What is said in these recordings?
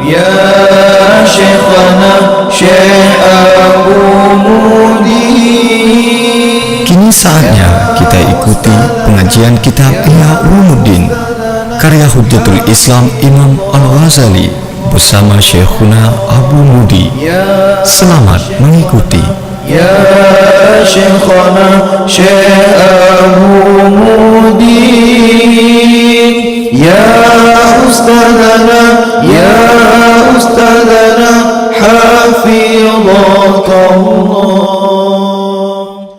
Ya Syekhana Syekh Abu Mudi. Kini saatnya kita ikuti pengajian kitab Ihya Ulumuddin karya Hujjatul Islam Imam Al-Ghazali bersama Syekhuna Abu Mudi. Selamat mengikuti. Ya Syekhana Syekh Abu Mudi, Ya Ustadzana, Ya Ustadzana, Hafidhakallah.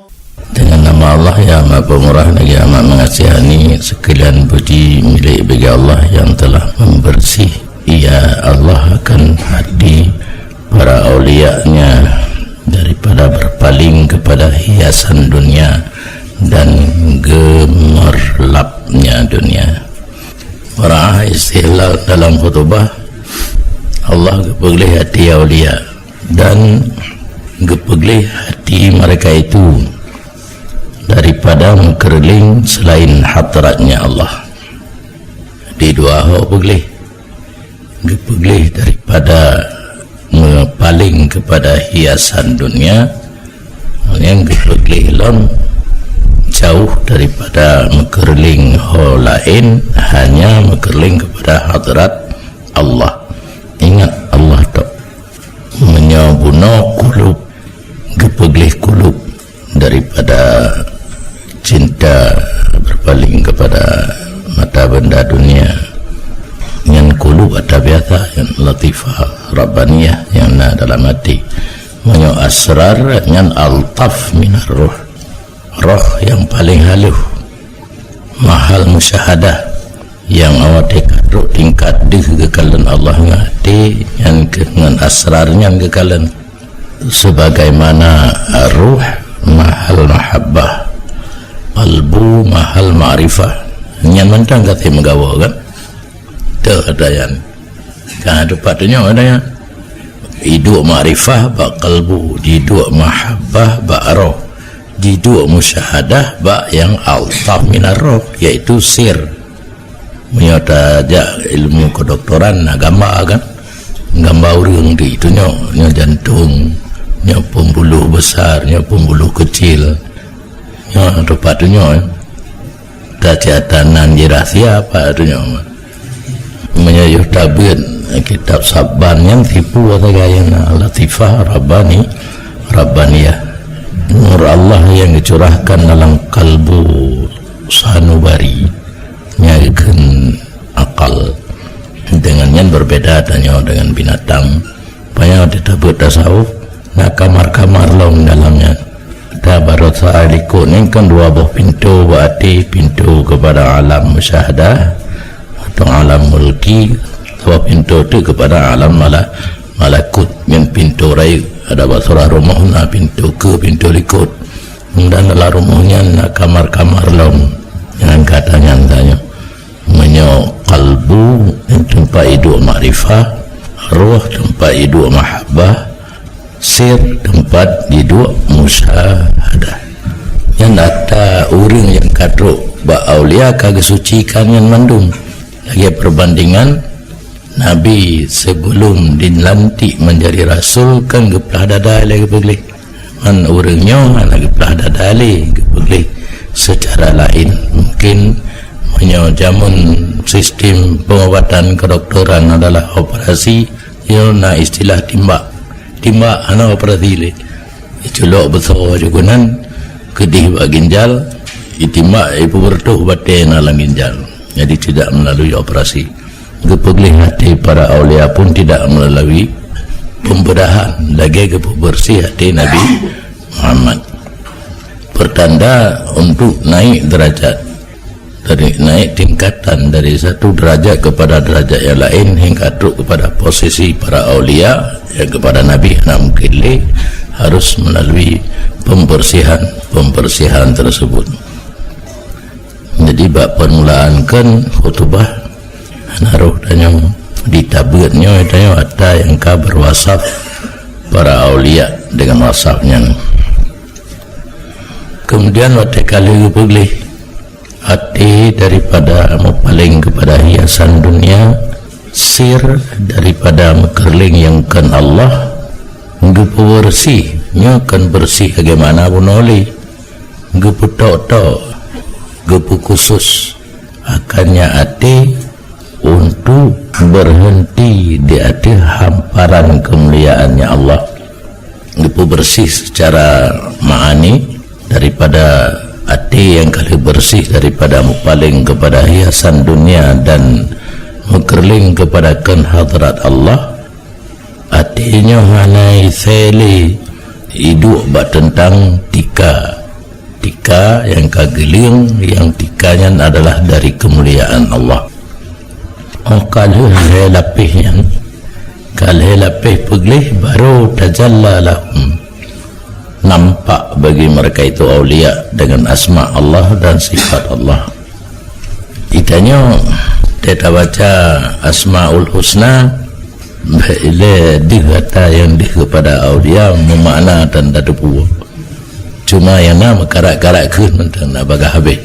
Dengan nama Allah yang Maha Pemurah lagi amat mengasihani, sekalian puji milik bagi Allah yang telah membersih. Ia Allah akan hati para awliya-Nya daripada berpaling kepada hiasan dunia dan gemerlapnya dunia. Para istilah dalam khutbah, Allah gepegli hati awliya dan gepegli hati mereka itu daripada mengkerling selain hadratnya Allah. Di dua hal gepegli daripada paling kepada hiasan dunia, yang gepegli lon jauh daripada mengkerling hal lain, hanya mengkerling kepada hadrat Allah. Ingat Allah tak menyabuno kulub, gepegli kulub daripada cinta berpaling kepada mata benda dunia. Yang kulub ada biasa, yang latifah rabbaniyah yang ada dalam hati, menyo asrar yang altaf minar ruh, roh yang paling halus, mahal musyahadah yang awak dekaduk tingkat di kekalian Allah ngati yang dengan asrarnya kekalian, sebagaimana ruh mahal mahabbah, qalbu mahal ma'rifah. Yang mentang kata menggawa kan ada yang kan ada patutnya ada yang hidup ma'rifah bak qalbu, hidup mahabbah bak roh, hidup musyahadah bak yang altaf minar roh, iaitu sir. Menyata aja ilmu kedokteran agama kan, gambar orang di itu nyo jantung, nyo pembuluh besar, nyo pembuluh kecil, nyo patutnya kejahatan rahsia apa itu nyo menyayuh tabir kitab saban yang tipu atau gayana latifah rabbani rabbaniyah, nur Allah yang dicurahkan dalam kalbu sanubari nyarikan akal dengan yang berbeda adanya dengan binatang. Banyak ditabur tasawuf nah kamar-kamar long dalamnya ada barat sa'aliko ni kan dua buah pintu, berarti pintu kepada alam musyahadah atau alam mulki, atau pintu itu kepada alam malakut. Yang pintu rai ada basura rumah na pintu ke pintu likut, dan dalam rumahnya na kamar-kamar long dengan katanya tanya menyo kalbu tempat hidup makrifah, roh tempat hidup mahabbah, sir tempat hidup musyahadah. Yang ada orang yang kadruk ba aulia kagak sucikan yang mandum lagi perbandingan Nabi sebelum dilantik menjadi rasul kan geplah dada lagi begli man orangnya lagi geplah dada lagi begli secara lain. Mungkin menyajamun sistem pengobatan kedokteran adalah operasi yang na istilah timbak ana operasi le iculok besar jugunan kedih bak ginjal itimbak ibu bertuh batin alam ginjal, jadi tidak melalui operasi. Gepegli hati para awliya pun tidak melalui pembedahan, lagi bersih hati Nabi Muhammad. Pertanda untuk naik derajat, dari naik tingkatan dari satu derajat kepada derajat yang lain hingga teruk kepada posisi para awliya yang kepada Nabi Muhammad harus melalui pembersihan tersebut. Jadi bab permulaan kan khutbah naruh tanya ditabirnya tanya ada yang ka berwasaf para awliya dengan wasafnya. Kemudian waktu kali pilih hati daripada mau paling kepada hiasan dunia sir daripada mekerling yang kan Allah gepu bersihnya kan bersih bagaimana pun oleh gepu tok gepu khusus akannya hati untuk berhenti di hati hamparan kemuliaannya Allah. Gepu bersih secara ma'ani daripada hati yang kali bersih daripada mupaling kepada hiasan dunia dan mukerling kepada hadrat Allah. Hatinya hanai seli hidup tentang tika yang kageling, yang tikanya adalah dari kemuliaan Allah. Kalau lapihnya peglih baru tajalla lahum, nampak bagi mereka itu aulia dengan asma Allah dan sifat Allah. Itanya kita baca Asmaul Husna bila dikata yang kepada aulia memakna dan dadepu. Cuma yang nama karak-karak ke mentang nak baga habis.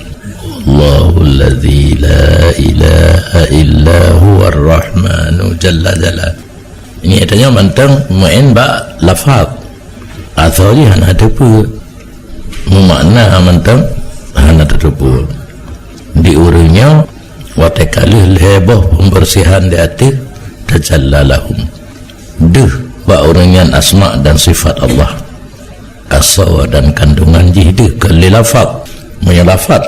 Allahul ladzi la ilaha illa huwar rahmanu jalla jalla. Ini adanya mentang main ba lafaz atau dia hana depu memakna mentang hana depu diurangnya watakali leboh pembersihan di hati tajallalahum deh ba orangnya asma dan sifat Allah asawa dan kandungan jihdi kali lafaz menyelafaz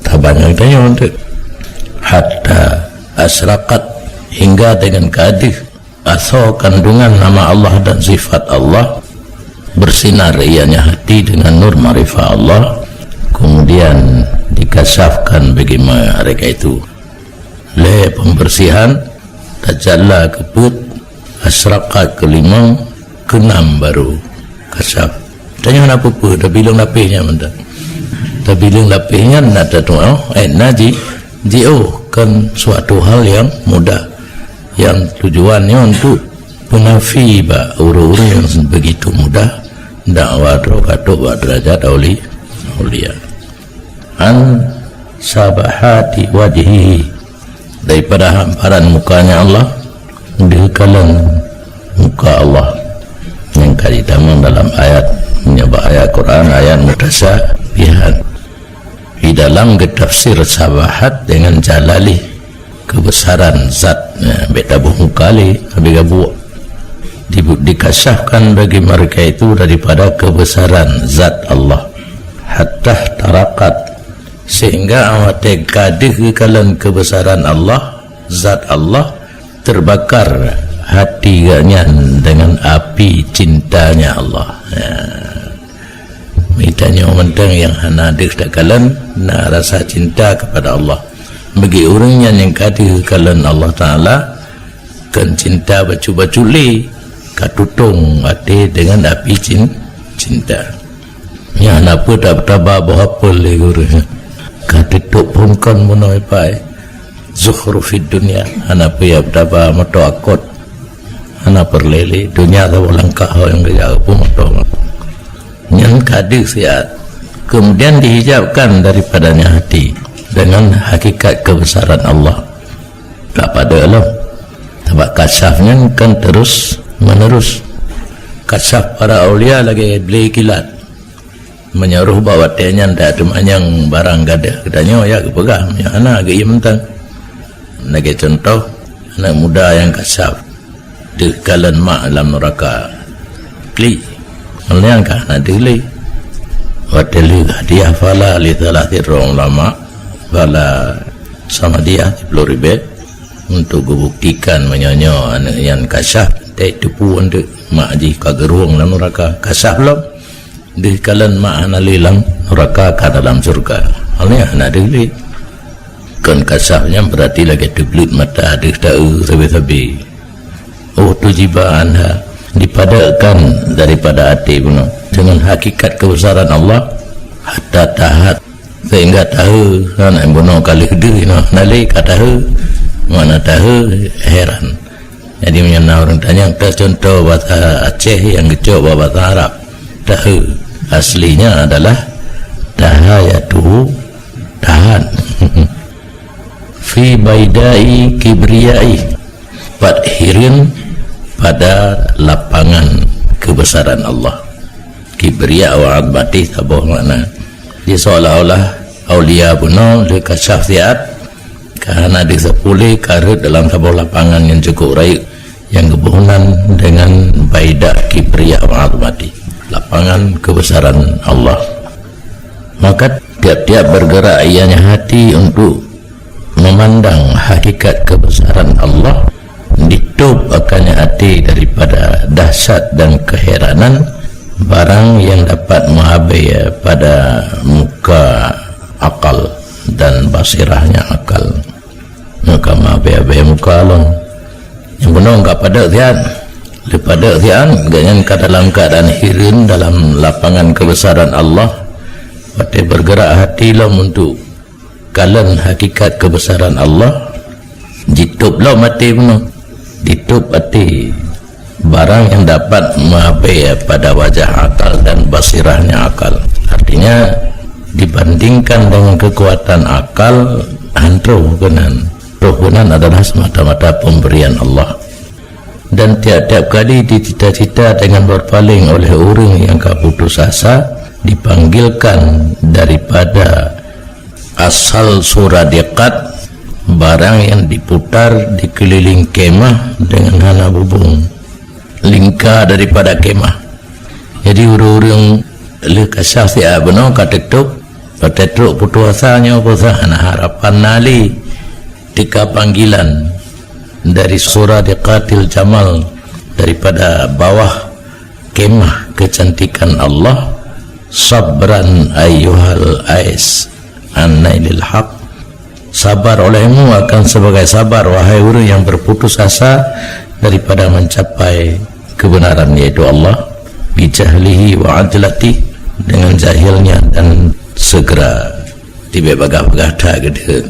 tabanyak tanya untuk hatta asraqat hingga dengan keadih asal kandungan nama Allah dan sifat Allah bersinar ianya hati dengan nur ma'rifah Allah, kemudian dikasafkan bagi mereka itu le pembersihan tajalla keput asraqat kelima keenam baru kasaf tanya apa pun dah bilang lapihnya mentah dah bilang lapihnya nak tahu naji kan suatu hal yang mudah yang tujuannya untuk menafi urut-urut yang begitu mudah dakwah katuk derajat aulia an sabahati wajhi daripada hamparan mukanya Allah dihekalan muka Allah yang kali tamang dalam ayat menyebut ayat Quran ayat mutasyabihat di dalam tafsir sabahat dengan jalali kebesaran zat beta buhu kali habis gabu dikasahkan bagi mereka itu daripada kebesaran zat Allah hatta tarakat sehingga awak kadih kekalan kebesaran Allah zat Allah terbakar hatinya dengan api cintanya Allah mitanya mentang yang hana dikatakan na rasa cinta kepada Allah bagi orangnya yang kadih kekalan Allah Ta'ala kan cinta bacu-baculi katutung hati dengan api cinta ya napa tak bertabah berapa le guru katutuk pun kan menoi pai zukhrufid dunia ana apa ya bertabah moto akot ana perlele dunia tak langkah yang gaya pun moto yang kadih siat kemudian dihijabkan daripadanya hati dengan hakikat kebesaran Allah tak pada Allah sebab kasafnya kan terus menerus kasaf para aulia lagi beli kilat menyeruh bawa tanya tak ada manyang barang gada katanya ya kepegang ya anak agak ia mentang lagi contoh anak muda yang kasaf di kalan mak dalam neraka beli meliangkah nak dili wateli hadiah fala li thalathir ulama fala sama dia 10,000 untuk membuktikan menyanyi anak yang kasaf tak tepu untuk mak ji kageruang dalam neraka kasaf belum di kalan mak analilang neraka ke dalam surga halnya anak dili kan kasafnya berarti lagi diblit mata adik tahu sabi-sabi tujiba anha dipadakan daripada hati pun dengan hakikat kebesaran Allah hatta tahat sehingga tahu anak bunuh kali gede nali katahu mana tahu heran jadi menyana orang tanya kita contoh bahasa Aceh yang kecok bahasa Arab tahu aslinya adalah tahayatuhu tahan fi baidai kibriyai dapat hirin pada lapangan kebesaran Allah. Kibriya wa adbati tabuh makna dia seolah-olah aulia puno le kasyafiat karena disepuli karut dalam sebuah lapangan yang cukup raik yang kebunan dengan baidah kibriya wa adbati, lapangan kebesaran Allah. Maka tiap-tiap bergerak ianya hati untuk memandang hakikat kebesaran Allah, ditutup akannya hati daripada dahsyat dan keheranan barang yang dapat menghabis pada muka akal dan basirahnya akal. Maka menghabis muka alam yang benar enggak pada zian daripada zian dengan dalam keadaan hirin dalam lapangan kebesaran Allah. Pada bergerak hati lah untuk kalan hakikat kebesaran Allah, ditutup lah mati penuh, ditutup hati barang yang dapat menghabis pada wajah akal dan basirahnya akal. Artinya dibandingkan dengan kekuatan akal, rohunan adalah semata-mata pemberian Allah. Dan tiap-tiap kali dicita-cita dengan berpaling oleh orang yang keputus asa, dipanggilkan daripada asal suradiqat, barang yang diputar di keliling kemah dengan hana bubung lingkar daripada kemah. Jadi urung-urung lekasah siap benar katetuk putus asanya hana harapan nali tika panggilan dari suradiqatil jamal, daripada bawah kemah kecantikan Allah. Sabran ayyuhal ais an-nailil haq, sabar olehmu akan sebagai sabar wahai orang yang berputus asa daripada mencapai kebenaran, yaitu Allah. Bijahlihi wa adlati, dengan jahilnya dan segera tiba bagah-bagah tak gede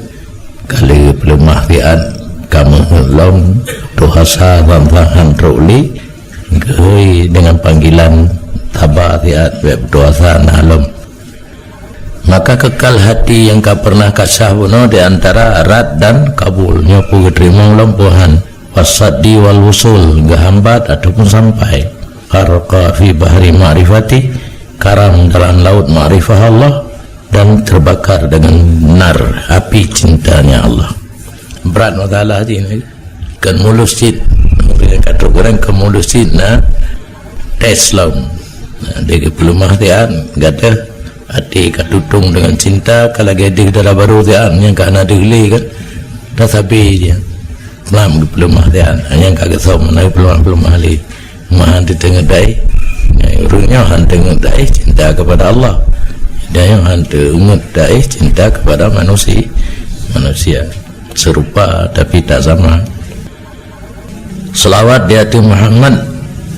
kali pelemah tian kamu lom tuhasa tantangan ruli gehoi dengan panggilan tabah tiat berdosa nalom. Maka kekal hati yang kau pernah kasah puno di antara rad dan kabulnya pu terima lempuhan wasadi wal wusul gahambat ataupun sampai harqa fi bahri ma'rifati, karam dalam laut ma'rifah Allah, dan terbakar dengan nar api cintanya Allah. Berat masalah ini kan mulus cit kata orang ke mulus cit na tes laun dia pelumah tian gada hati katutung dengan cinta kalau gadik dalam baru tian yang kana dili kan dah sabi dia malam pelumah tian yang kagak tahu mana pelumah li mahan di tengah dai urungnya han tengah dai cinta kepada Allah, dan yang han tengah dai cinta kepada manusia serupa tapi tak sama. Selawat di hati Muhammad,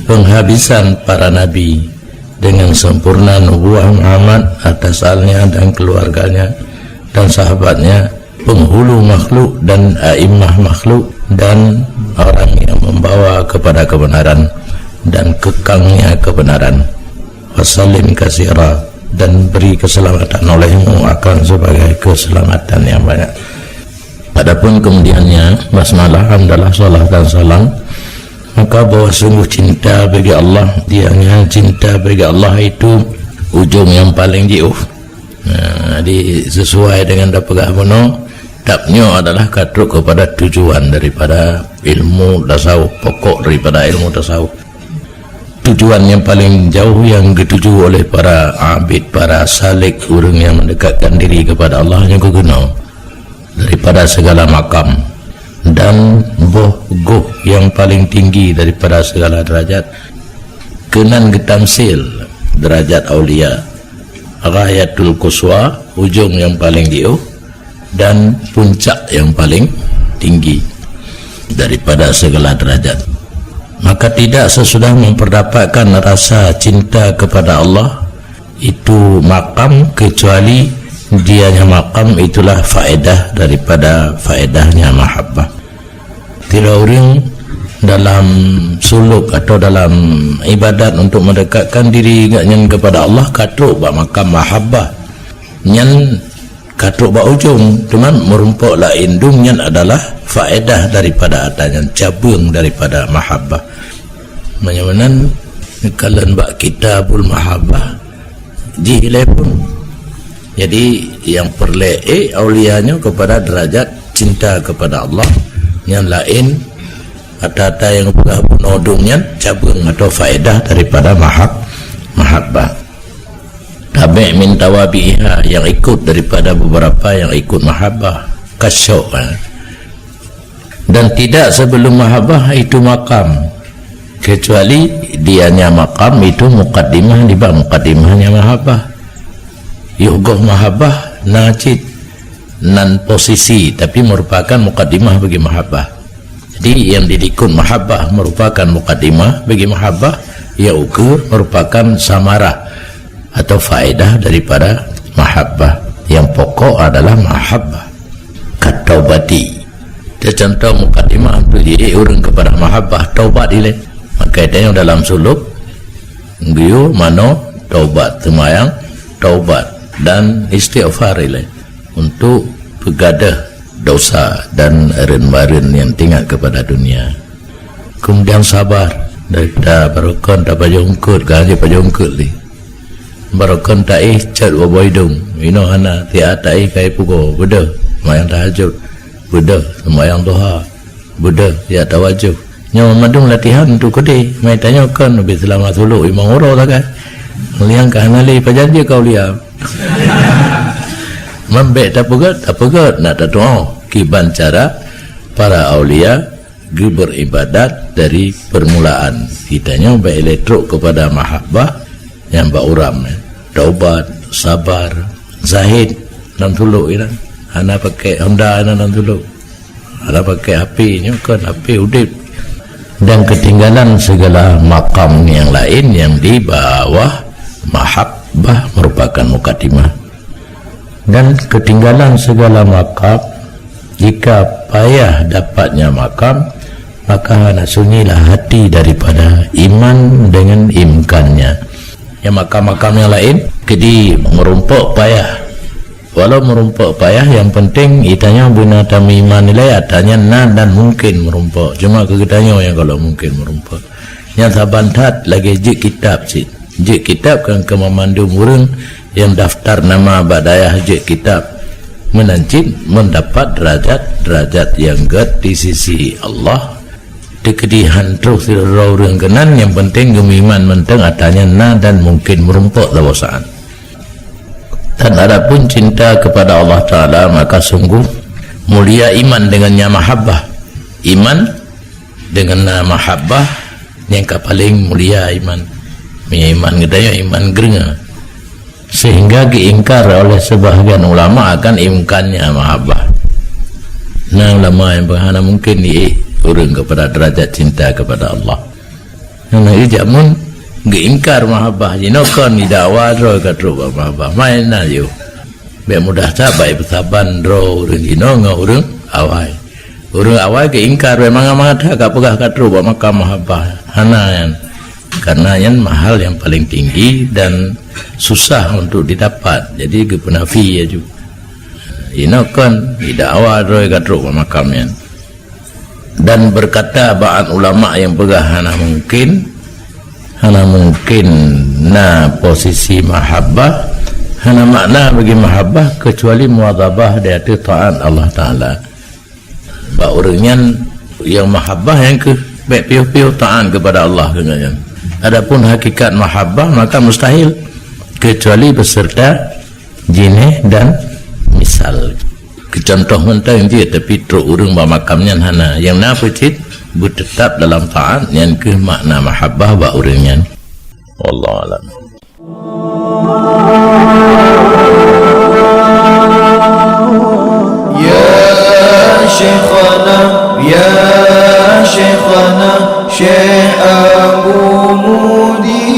penghabisan para nabi, dengan sempurna nubuah Muhammad atas alnya dan keluarganya dan sahabatnya, penghulu makhluk dan a'immah makhluk, dan orang yang membawa kepada kebenaran dan kekangnya kebenaran. Wassalim kasira, dan beri keselamatan olehmu akan sebagai keselamatan yang banyak. Adapun kemudiannya basmalah, hamdalah, salat dan salam, maka bahwa sungguh cinta bagi Allah, dianya cinta bagi Allah itu ujung yang paling jauh. Jadi sesuai dengan dapegah mono, dapnya adalah katruk kepada tujuan daripada ilmu tasawuf, pokok daripada ilmu tasawuf. Tujuan yang paling jauh yang dituju oleh para abid, para salik, orang yang mendekatkan diri kepada Allah yang kegunau daripada segala makam, dan boh yang paling tinggi daripada segala derajat, kenan getamsil derajat aulia, ghayatul quswa, ujung yang paling jauh, dan puncak yang paling tinggi daripada segala derajat. Maka tidak sesudah memperdapatkan rasa cinta kepada Allah itu makam, kecuali dianya makam itulah faedah daripada faedahnya mahabbah. Tidak orang dalam suluk atau dalam ibadat untuk mendekatkan diri kepada Allah katruk makam mahabbah, nyan katruk ba ujung, cuman merumpuk lain dumnya adalah faedah daripada adanya cabang daripada mahabbah. Menyawanan kalian bak kitabul mahabbah jihilai pun. Jadi yang perle aulianya kepada derajat cinta kepada Allah, yang lain ada yang penodongnya cabang atau faedah daripada mahabbah. Tabi' min tawabiha, yang ikut daripada beberapa yang ikut mahabbah, kasyuk. Dan tidak sebelum mahabbah itu makam, kecuali dianya makam itu muqaddimah di bawah muqaddimahnya mahabbah. Yugoh mahabbah najid nan posisi, tapi merupakan muqaddimah bagi mahabbah. Jadi yang didikun mahabbah merupakan muqaddimah bagi mahabbah, ya ukur merupakan samarah atau faedah daripada mahabbah. Yang pokok adalah mahabbah. Kataubati, dia contoh muqaddimah untuk diri orang kepada mahabbah, taubat ile. Maka itu dalam suluk biu mano taubat, temayang taubat dan istighfar ile untuk begadah dosa dan eren-baren yang tinggal kepada dunia. Kemudian sabar daripada barokon tak pajongkut gaji pajongkut li barokon tak cat waboidung ino hana tiada tak kai pugo beda mayang tahajud beda sembahyang duha beda ya tawajjuh nyawa madung latihan untuk kode mai tanyakan lebih selamat dulu imam uro tak kan liang kahanali pajanji kau liam membek tak pegat nak doa kiban cara para aulia beribadat dari permulaan. Kitanya berelektrok kepada mahabbah yang beruram, taubat, sabar, zahid dan tuluk ini. Ana pakai Honda ana dan tuluk, ana pakai HP ni kan HP udip, dan ketinggalan segala makam yang lain yang di bawah mahabbah merupakan mukaddimah. Dan ketinggalan segala makam, jika payah dapatnya makam, maka sunyilah hati daripada iman dengan imkannya. Yang makam-makam yang lain kedi merumpuk payah. Walau merumpuk payah, yang penting itanya binatang iman nilai adanya nan dan mungkin merumpuk. Cuma kegetanya yang kalau mungkin merumpuk. Yang sabantat lagi jik kitab sih. Jik kitab kan kememandu murung yang daftar nama badayah jik kitab menancit mendapat derajat yang ged di sisi Allah. Dekedihan terus orang kenan, yang penting gemiman menteng adanya na dan mungkin merumpuk dawasaan. Dan adapun cinta kepada Allah Ta'ala, maka sungguh mulia iman dengannya mahabbah. Iman dengan mahabbah yang paling mulia iman. Iman gedanya iman gerenga, sehingga diingkar oleh sebahagian ulama akan imkannya mahabbah. Nah ulama yang berhana mungkin urung kepada derajat cinta kepada Allah. Nah ijamun diingkar mahabbah jinokan didakwa ro katru mahabbah main ayo. Be mudah cabai bersaban ro urung jino ngurung awai. Urung awai diingkar memang mata kapegah katru maka mahabbah hana yang karena yang mahal yang paling tinggi dan susah untuk didapat. Jadi kepenafi ya juga. Ini kan tidak awal roy katruk makamnya. Dan berkata ba'an ulama yang pegah hana mungkin na posisi mahabbah, hana makna bagi mahabbah kecuali muadzabah di atas taat Allah Ta'ala. Ba orangnya yang mahabbah yang ke piu-piu taat kepada Allah dengan. Adapun hakikat mahabbah maka mustahil kecuali beserta jinih dan misal. Contoh mentang dia tapi truk urung ba makamnya hana yang na pecit bertetap dalam taat yang ke makna mahabbah ba urangnya. Wallahu alam. Ya Syekhana, ya Syekhana, Syekh Abu Mudi.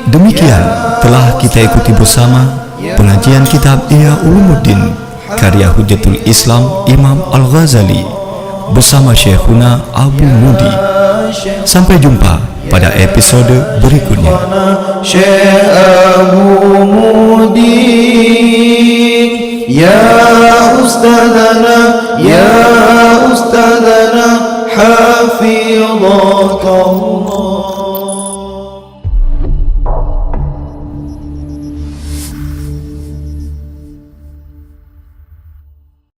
Demikian telah kita ikuti bersama pengajian kitab Ihya Ulumuddin karya Hujjatul Islam Imam Al-Ghazali bersama Syekhuna Abu Mudi. Sampai jumpa pada episode berikutnya. Syekh Abu Mudi. يا أستاذنا يا أستاذنا حفظك الله.